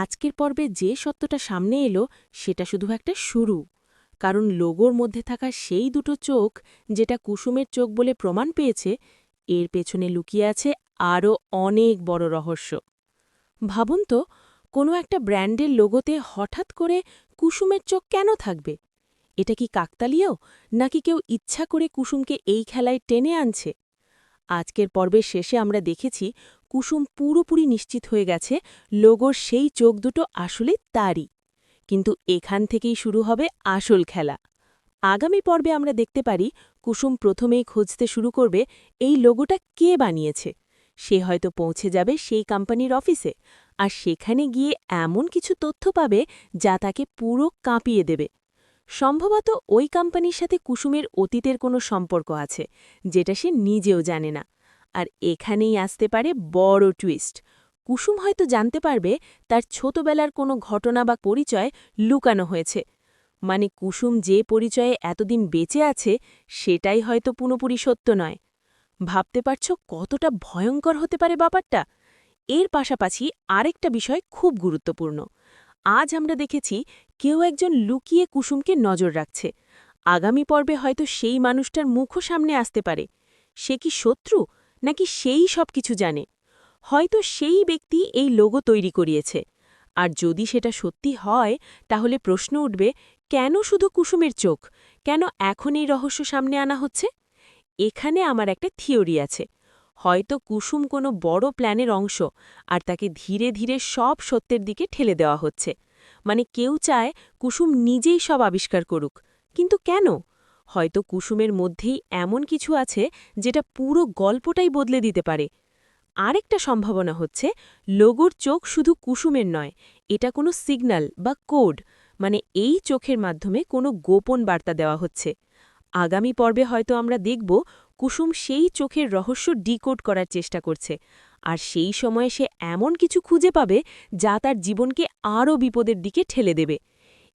আজকের পর্বে যে সত্যটা সামনে এলো সেটা শুধু একটা শুরু। কারণ লোগোর মধ্যে থাকা সেই দুটো চোখ, যেটা কুসুমের চোখ বলে প্রমাণ পেয়েছে, এর পেছনে লুকিয়ে আছে আরও অনেক বড় রহস্য। ভাবুন তো, কোনো একটা ব্র্যান্ডের লোগোতে হঠাৎ করে কুসুমের চোখ কেন থাকবে? এটা কি কাকতালীয়, নাকি কেউ ইচ্ছা করে কুসুমকে এই খেলায় টেনে আনছে? আজকের পর্বের শেষে আমরা দেখেছি কুসুম পুরোপুরি নিশ্চিত হয়ে গেছে লোগোর সেই চোখ দুটো আসলে তারই। কিন্তু এখান থেকেই শুরু হবে আসল খেলা। আগামী পর্বে আমরা দেখতে পারি কুসুম প্রথমেই খুঁজতে শুরু করবে এই লোগোটা কে বানিয়েছে। সে হয়তো পৌঁছে যাবে সেই কোম্পানির অফিসে, আর সেখানে গিয়ে এমন কিছু তথ্য পাবে যা তাকে পুরো কাঁপিয়ে দেবে। সম্ভবত ওই কোম্পানির সাথে কুসুমের অতীতের কোনো সম্পর্ক আছে, যেটা সে নিজেও জানে না। আর এখানেই আসতে পারে বড় টুইস্ট। কুসুম হয়তো জানতে পারবে তার ছোটবেলার কোনো ঘটনা বা পরিচয় লুকানো হয়েছে। মানে কুসুম যে পরিচয়ে এতদিন বেঁচে আছে, সেটাই হয়তো পুরোপুরি সত্য নয়। ভাবতে পারছ কতটা ভয়ঙ্কর হতে পারে ব্যাপারটা? এর পাশাপাশি আরেকটা বিষয় খুব গুরুত্বপূর্ণ। আজ আমরা দেখেছি কেউ একজন লুকিয়ে কুসুমকে নজর রাখছে। আগামী পর্বে হয়তো সেই মানুষটার মুখও সামনে আসতে পারে। সে কি শত্রু, নাকি সেই সব কিছু জানে? হয়তো সেই ব্যক্তি এই লোগো তৈরি করিয়েছে। আর যদি সেটা সত্যি হয়, তাহলে প্রশ্ন উঠবে, কেন শুধু কুসুমের চোখ? কেন এখন এই রহস্য সামনে আনা হচ্ছে? এখানে আমার একটা থিওরি আছে। হয়তো কুসুম কোনো বড় প্ল্যানের অংশ, আর তাকে ধীরে ধীরে সব সত্যের দিকে ঠেলে দেওয়া হচ্ছে। মানে কেউ চায় কুসুম নিজেই সব আবিষ্কার করুক। কিন্তু কেন? হয়তো কুসুমের মধ্যেই এমন কিছু আছে যেটা পুরো গল্পটাই বদলে দিতে পারে। আরেকটা সম্ভাবনা হচ্ছে লোগোর চোখ শুধু কুসুমের নয়, এটা কোনো সিগন্যাল বা কোড। মানে এই চোখের মাধ্যমে কোনো গোপন বার্তা দেওয়া হচ্ছে। আগামী পর্বে হয়তো আমরা দেখব কুসুম সেই চোখের রহস্য ডিকোড করার চেষ্টা করছে, আর সেই সময়ে সে এমন কিছু খুঁজে পাবে যা তার জীবনকে আরও বিপদের দিকে ঠেলে দেবে।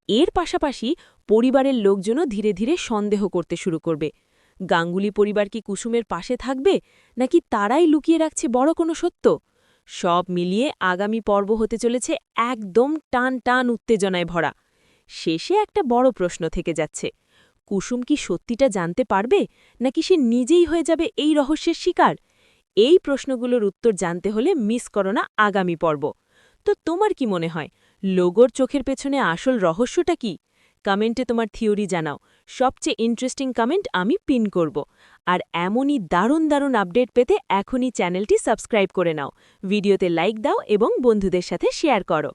এর পাশাপাশি পরিবারের লোকজনও ধীরে ধীরে সন্দেহ করতে শুরু করবে। গাঙ্গুলি পরিবার কি কুসুমের পাশে থাকবে, নাকি তারাই লুকিয়ে রাখছে বড় কোনো সত্য? সব মিলিয়ে আগামী পর্ব হতে চলেছে একদম টান টান উত্তেজনায় ভরা। শেষে একটা বড় প্রশ্ন থেকে যাচ্ছে, কুসুম কি সত্যিটা জানতে পারবে, নাকি সে নিজেই হয়ে যাবে এই রহস্যের শিকার? এই প্রশ্নগুলোর উত্তর জানতে হলে মিস করো না আগামী পর্ব। তো তোমার কি মনে হয়, লোগোর চোখের পেছনে আসল রহস্যটা কি? কমেন্টে তোমার থিওরি জানাও। সবচেয়ে ইন্টারেস্টিং কমেন্ট আমি পিন করব। আর এমনই দারুণ দারুণ আপডেট পেতে এখনই চ্যানেলটি সাবস্ক্রাইব করে নাও, ভিডিওতে লাইক দাও এবং বন্ধুদের সাথে শেয়ার করো।